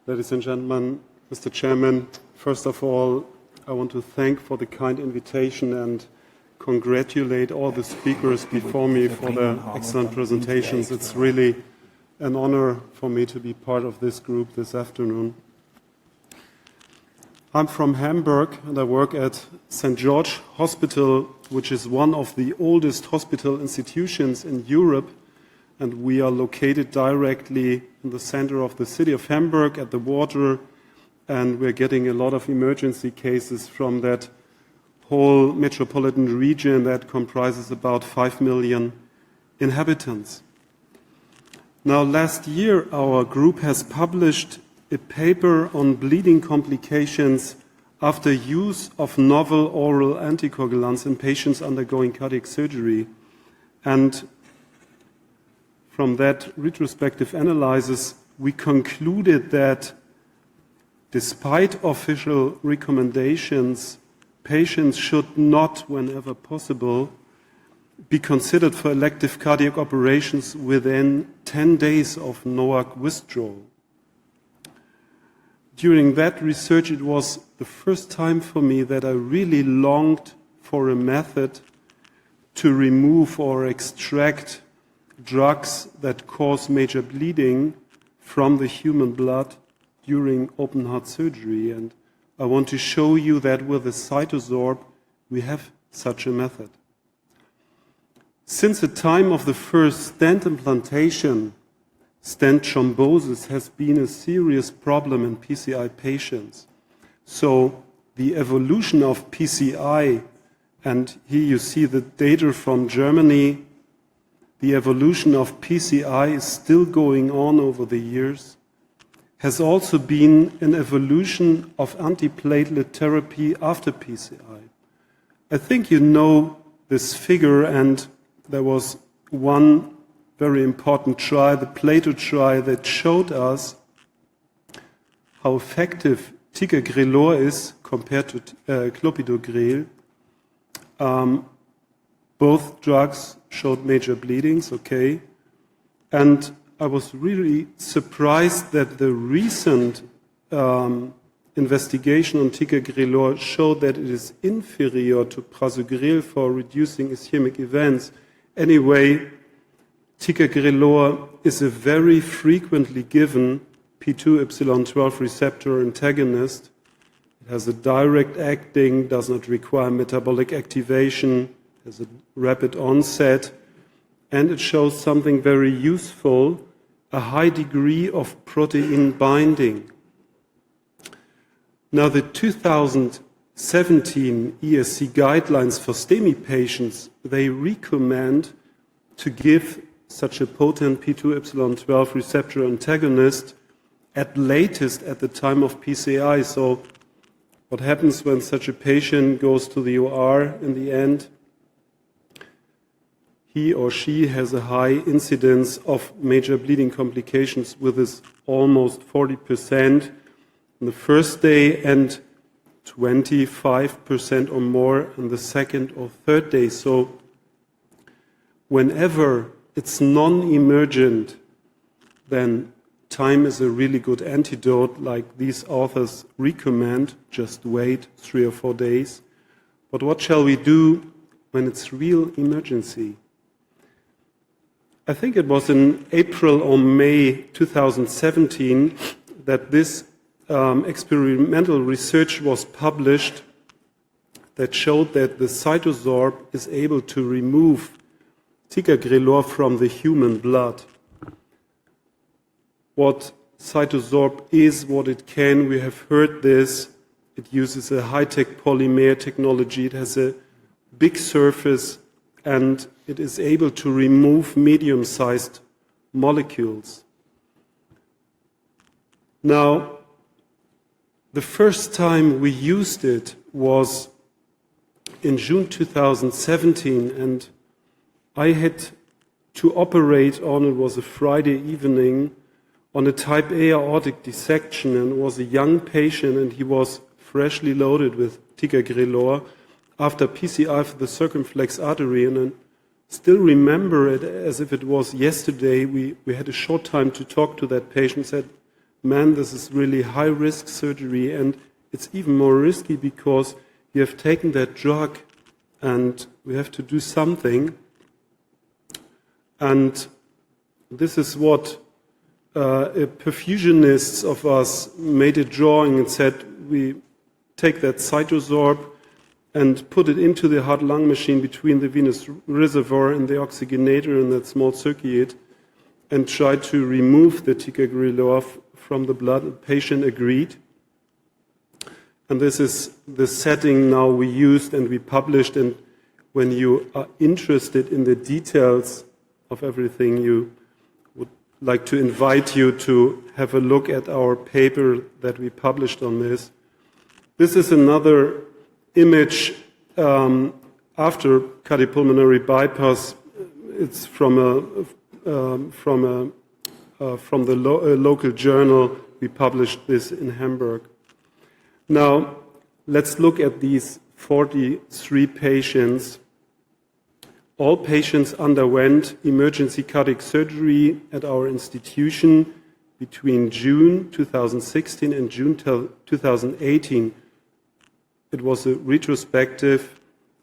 Ladies and gentlemen, Mr. Chairman, first of all, I want to thank for the kind invitation and congratulate all the speakers before me for their excellent presentations. It's really an honor for me to be part of this group this afternoon. I'm from Hamburg and I work at St. George Hospital, which is one of the oldest hospital institutions in Europe, and we are located directly in the center of the city of Hamburg at the water, and we're getting a lot of emergency cases from that whole metropolitan region that comprises about 5 million inhabitants. Now, last year our group has published a paper on bleeding complications after use of novel oral anticoagulants in patients undergoing cardiac surgery. And from that retrospective analysis, we concluded that despite official recommendations, patients should not, whenever possible, be considered for elective cardiac operations within 10 days of NOAC withdrawal. During that research, it was the first time for me that I really longed for a method to remove or extract drugs that cause major bleeding from the human blood during open heart surgery. And I want to show you that with the CytoSorb, we have such a method. Since the time of the first stent implantation, stent thrombosis has been a serious problem in PCI patients. So the evolution of PCI, and here you see the data from Germany, the evolution of PCI is still going on over the years, has also been an evolution of antiplatelet therapy after PCI. I think you know this figure, and there was one very important trial, the Plato trial, that showed us how effective Ticagrelor is compared to clopidogrel. Both drugs showed major bleedings, okay, and I was really surprised that the recent investigation on Ticagrelor showed that it is inferior to prasugrel for reducing ischemic events. Anyway, Ticagrelor is a very frequently given P2Y12 receptor antagonist. It has a direct acting, does not require metabolic activation, has a rapid onset, and it shows something very useful, a high degree of protein binding. Now, the 2017 ESC Guidelines for STEMI patients, they recommend to give such a potent P2Y12 receptor antagonist at latest at the time of PCI. So what happens when such a patient goes to the OR in the end? He or she has a high incidence of major bleeding complications with this almost 40% on the first day and 25% or more on the second or third day. So whenever it's non-emergent, then time is a really good antidote, like these authors recommend. Just wait 3 or 4 days. But what shall we do when it's real emergency? I think it was in April or May 2017 that this experimental research was published that showed that the CytoSorb is able to remove Ticagrelor from the human blood. What CytoSorb is, what it can, we have heard this. It uses a high-tech polymer technology. It has a big surface, and it is able to remove medium-sized molecules. Now, the first time we used it was in June 2017, and I had to operate on, it was a Friday evening, on a type A aortic dissection, and it was a young patient, and he was freshly loaded with Ticagrelor after PCI for the circumflex artery, and I still remember it as if it was yesterday. We had a short time to talk to that patient, said, man, this is really high-risk surgery, and it's even more risky because you have taken that drug and we have to do something. And this is what perfusionists of us made a drawing and said, we take that CytoSorb and put it into the heart-lung machine between the venous reservoir and the oxygenator in that small circuit and try to remove the Ticagrelor from the blood. The patient agreed. And this is the setting now we used and we published. And when you are interested in the details of everything, you would like to invite you to have a look at our paper that we published on this. This is another image after cardiopulmonary bypass. It's from the local journal. We published this in Hamburg. Now, let's look at these 43 patients. All patients underwent emergency cardiac surgery at our institution between June 2016 and June 2018. It was a retrospective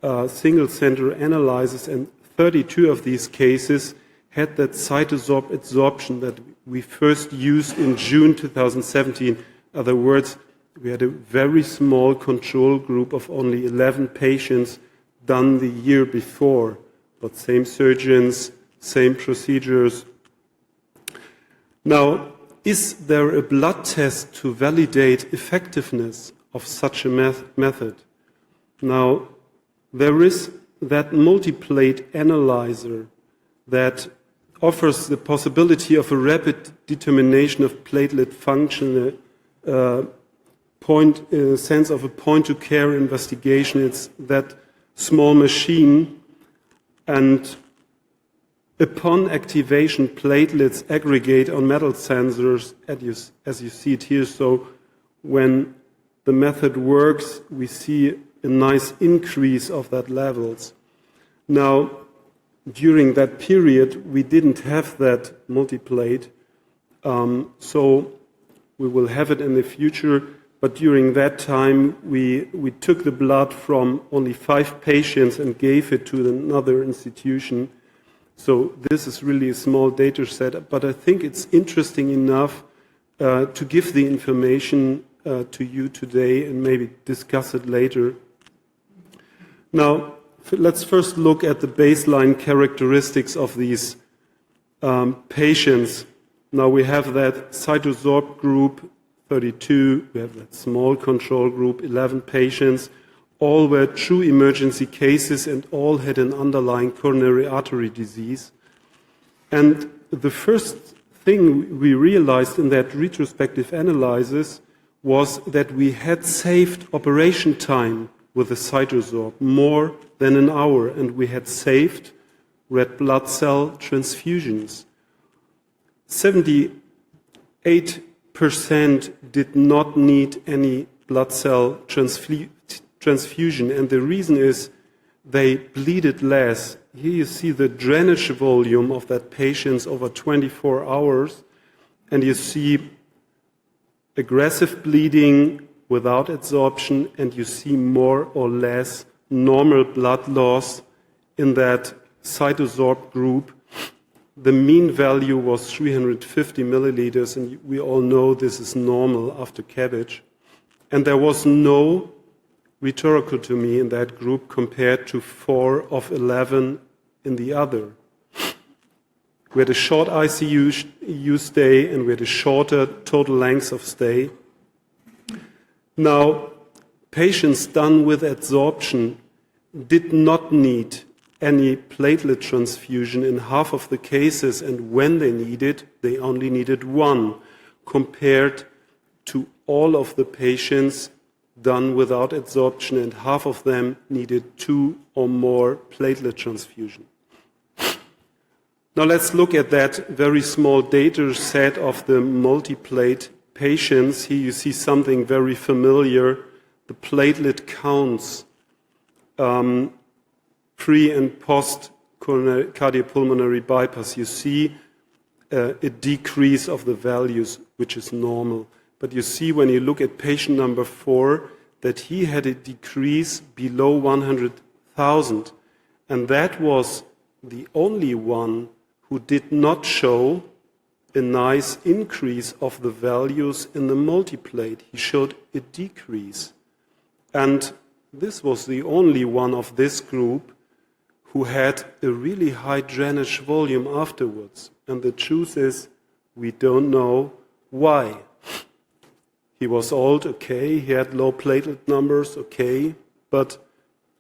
single-center analysis, and 32 of these cases had that CytoSorb adsorption that we first used in June 2017. In other words, we had a very small control group of only 11 patients done the year before, but same surgeons, same procedures. Now, is there a blood test to validate effectiveness of such a method? Now, there is that Multiplate analyzer that offers the possibility of a rapid determination of platelet function, sense of a point-to-care investigation. It's that small machine, and upon activation, platelets aggregate on metal sensors, as you see it here. So when the method works, we see a nice increase of that levels. Now, during that period, we didn't have that Multiplate, so we will have it in the future. But during that time, we took the blood from only 5 patients and gave it to another institution. So this is really a small data set, but I think it's interesting enough to give the information to you today and maybe discuss it later. Now, let's first look at the baseline characteristics of these patients. Now we have that CytoSorb group, 32, we have that small control group, 11 patients. All were true emergency cases and all had an underlying coronary artery disease. And the first thing we realized in that retrospective analysis was that we had saved operation time with the CytoSorb, more than an hour, and we had saved red blood cell transfusions. 78% did not need any blood cell transfusion, and the reason is they bleeded less. Here you see the drainage volume of that patient over 24 hours, and you see aggressive bleeding without adsorption, and you see more or less normal blood loss in that CytoSorb group. The mean value was 350 milliliters, and we all know this is normal after cabbage. And there was no reticulotomy in that group compared to 4 of 11 in the other. We had a short ICU stay, and we had a shorter total length of stay. Now, patients done with adsorption did not need any platelet transfusion in half of the cases, and when they needed, they only needed 1, compared to all of the patients done without adsorption, and half of them needed 2 or more platelet transfusion. Now let's look at that very small data set of the Multiplate patients. Here you see something very familiar, the platelet counts pre and post cardiopulmonary bypass. You see a decrease of the values, which is normal. But you see when you look at patient number 4 that he had a decrease below 100,000. And that was the only one who did not show a nice increase of the values in the multiplate. He showed a decrease. And this was the only one of this group who had a really high drainage volume afterwards. And the truth is, we don't know why. He was old, okay, he had low platelet numbers, okay, but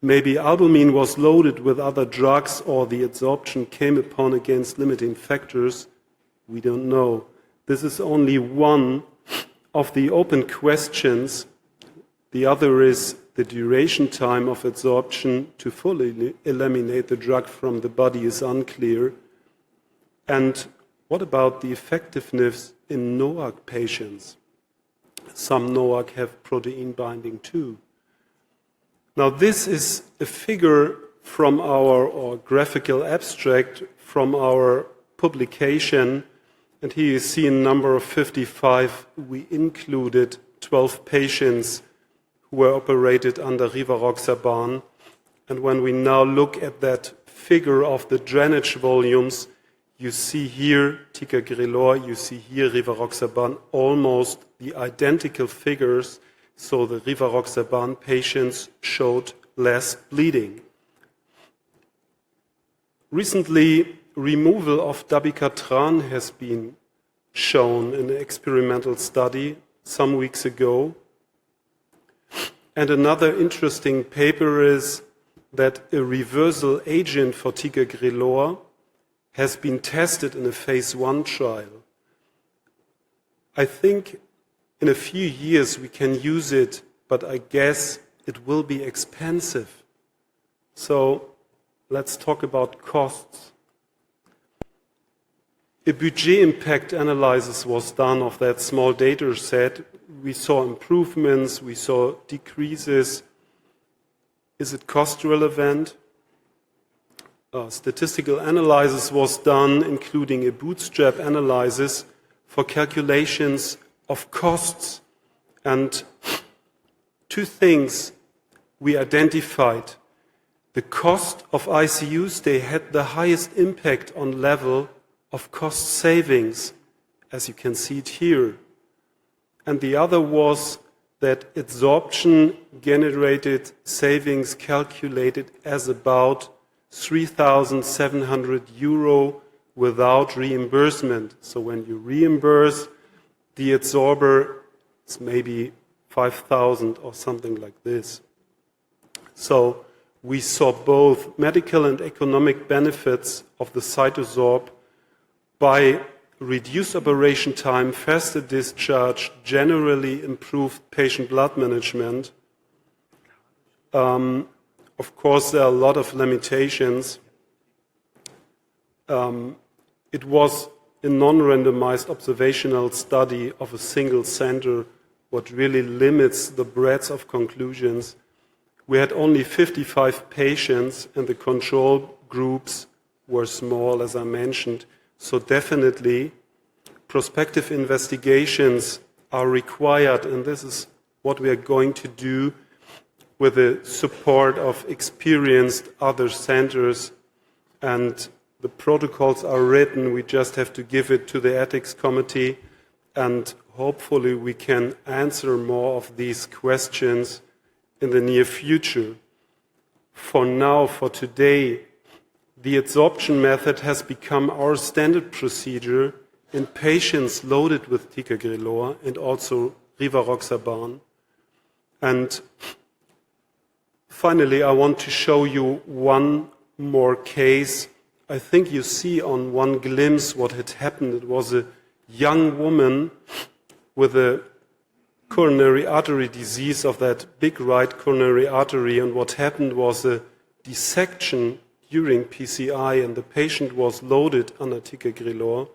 maybe albumin was loaded with other drugs or the adsorption came upon against limiting factors. We don't know. This is only one of the open questions. The other is the duration time of adsorption to fully eliminate the drug from the body is unclear. And what about the effectiveness in NOAC patients? Some NOAC have protein binding too. Now this is a figure from our graphical abstract from our publication, and here you see in number of 55 we included 12 patients who were operated under Rivaroxaban. And when we now look at that figure of the drainage volumes, you see here Ticagrelor, you see here Rivaroxaban, almost the identical figures. So the Rivaroxaban patients showed less bleeding. Recently, removal of dabigatran has been shown in an experimental study some weeks ago. And another interesting paper is that a reversal agent for Ticagrelor has been tested in a phase 1 trial. I think in a few years we can use it, but I guess it will be expensive. So let's talk about costs. A budget impact analysis was done of that small data set. We saw improvements, we saw decreases. Is it cost relevant? Statistical analysis was done, including a bootstrap analysis for calculations of costs. And two things we identified. The cost of ICU stay had the highest impact on level of cost savings, as you can see it here. And the other was that adsorption generated savings calculated as about 3,700 euro without reimbursement. So when you reimburse the adsorber, it's maybe 5,000 or something like this. So we saw both medical and economic benefits of the CytoSorb by reduced operation time, faster discharge, generally improved patient blood management. Of course, there are a lot of limitations. It was a non-randomized observational study of a single center, what really limits the breadth of conclusions. We had only 55 patients, and the control groups were small, as I mentioned. So definitely, prospective investigations are required, and this is what we are going to do with the support of experienced other centers. And the protocols are written, we just have to give it to the ethics committee, and hopefully we can answer more of these questions in the near future. For now, for today, the adsorption method has become our standard procedure in patients loaded with Ticagrelor and also Rivaroxaban. And finally, I want to show you one more case. I think you see on one glimpse what had happened. It was a young woman with a coronary artery disease of that big right coronary artery, and what happened was a dissection during PCI, and the patient was loaded under Ticagrelor.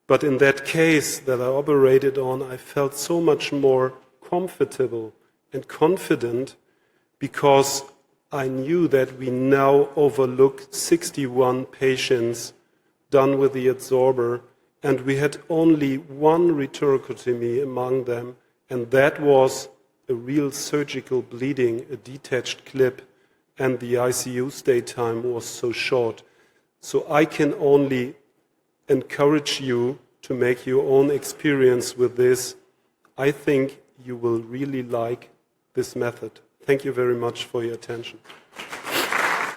But in that case that I operated on, I felt so much more comfortable and confident because I knew that we now overlooked 61 patients done with the adsorber, and we had only one retorcotomy among them, and that was a real surgical bleeding, a detached clip, and the ICU stay time was so short. So I can only encourage you to make your own experience with this. I think you will really like this method. Thank you very much for your attention.